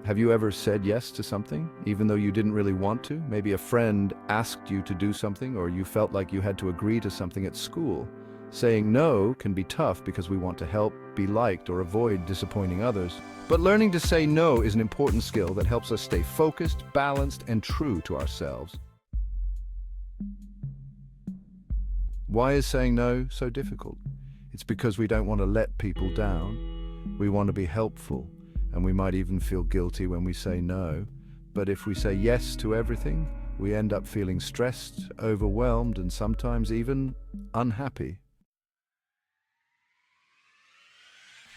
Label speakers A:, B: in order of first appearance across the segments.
A: Have you ever said yes to something, even though you didn't really want to? Maybe a friend asked you to do something, or you felt like you had to agree to something at school. Saying no can be tough because we want to help, be liked, or avoid disappointing others. But learning to say no is an important skill that helps us stay focused, balanced, and true to ourselves. Why is saying no so difficult? It's because we don't want to let people down. We want to be helpful, and we might even feel guilty when we say no. But if we say yes to everything, we end up feeling stressed, overwhelmed, and sometimes even unhappy.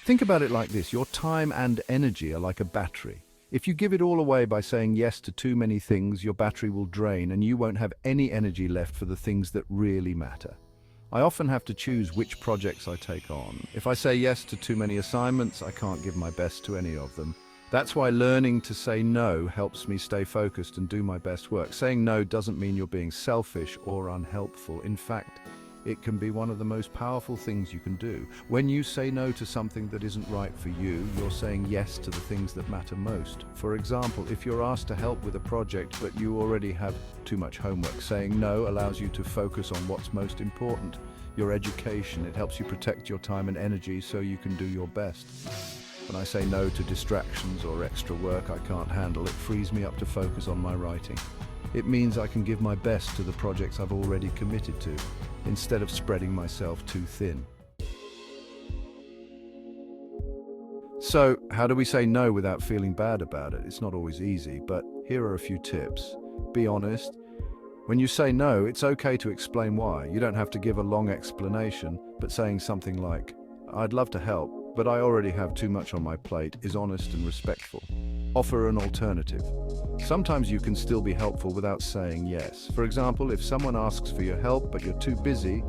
A: Think about it like this: your time and energy are like a battery. If you give it all away by saying yes to too many things, your battery will drain and you won't have any energy left for the things that really matter. I often have to choose which projects I take on. If I say yes to too many assignments, I can't give my best to any of them. That's why learning to say no helps me stay focused and do my best work. Saying no doesn't mean you're being selfish or unhelpful. In fact, it can be one of the most powerful things you can do. When you say no to something that isn't right for you, you're saying yes to the things that matter most. For example, if you're asked to help with a project but you already have too much homework, saying no allows you to focus on what's most important. Your education. It helps you protect your time and energy so you can do your best. When I say no to distractions or extra work I can't handle, it frees me up to focus on my writing. It means I can give my best to the projects I've already committed to, instead of spreading myself too thin. So, how do we say no without feeling bad about it? It's not always easy, but here are a few tips. Be honest. When you say no, it's okay to explain why. You don't have to give a long explanation, but saying something like, "I'd love to help, but I already have too much on my plate," is honest and respectful. Offer an alternative. Sometimes you can still be helpful without saying yes. For example, if someone asks for your help but you're too busy,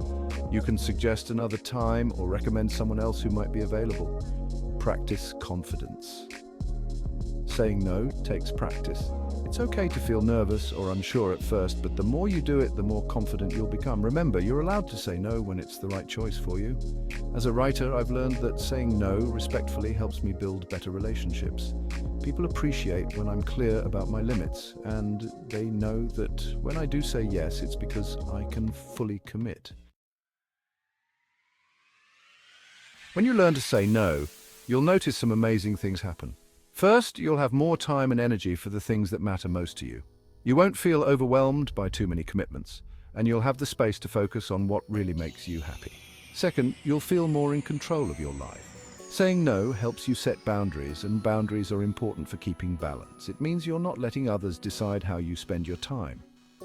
A: you can suggest another time or recommend someone else who might be available. Practice confidence. Saying no takes practice. It's okay to feel nervous or unsure at first, but the more you do it, the more confident you'll become. Remember, you're allowed to say no when it's the right choice for you. As a writer, I've learned that saying no respectfully helps me build better relationships. People appreciate when I'm clear about my limits, and they know that when I do say yes, it's because I can fully commit. When you learn to say no, you'll notice some amazing things happen. First, you'll have more time and energy for the things that matter most to you. You won't feel overwhelmed by too many commitments, and you'll have the space to focus on what really makes you happy. Second, you'll feel more in control of your life. Saying no helps you set boundaries, and boundaries are important for keeping balance. It means you're not letting others decide how you spend your time.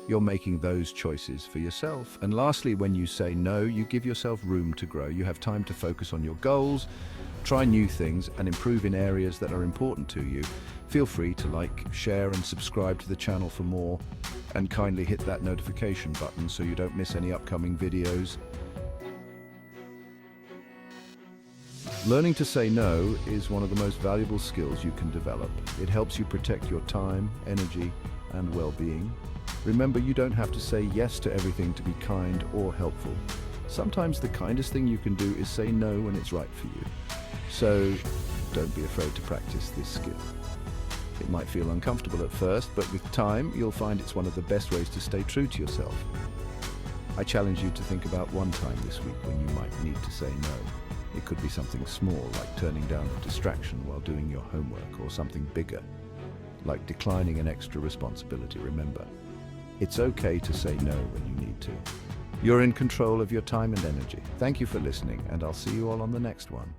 A: You're making those choices for yourself. And lastly, when you say no, you give yourself room to grow. You have time to focus on your goals, try new things, and improve in areas that are important to you. Feel free to like, share, and subscribe to the channel for more, and kindly hit that notification button so you don't miss any upcoming videos. Learning to say no is one of the most valuable skills you can develop. It helps you protect your time, energy, and well-being. Remember, you don't have to say yes to everything to be kind or helpful. Sometimes the kindest thing you can do is say no when it's right for you. So, don't be afraid to practice this skill. It might feel uncomfortable at first, but with time, you'll find it's one of the best ways to stay true to yourself. I challenge you to think about one time this week when you might need to say no. It could be something small, like turning down a distraction while doing your homework, or something bigger, like declining an extra responsibility. Remember, it's okay to say no when you need to. You're in control of your time and energy. Thank you for listening, and I'll see you all on the next one.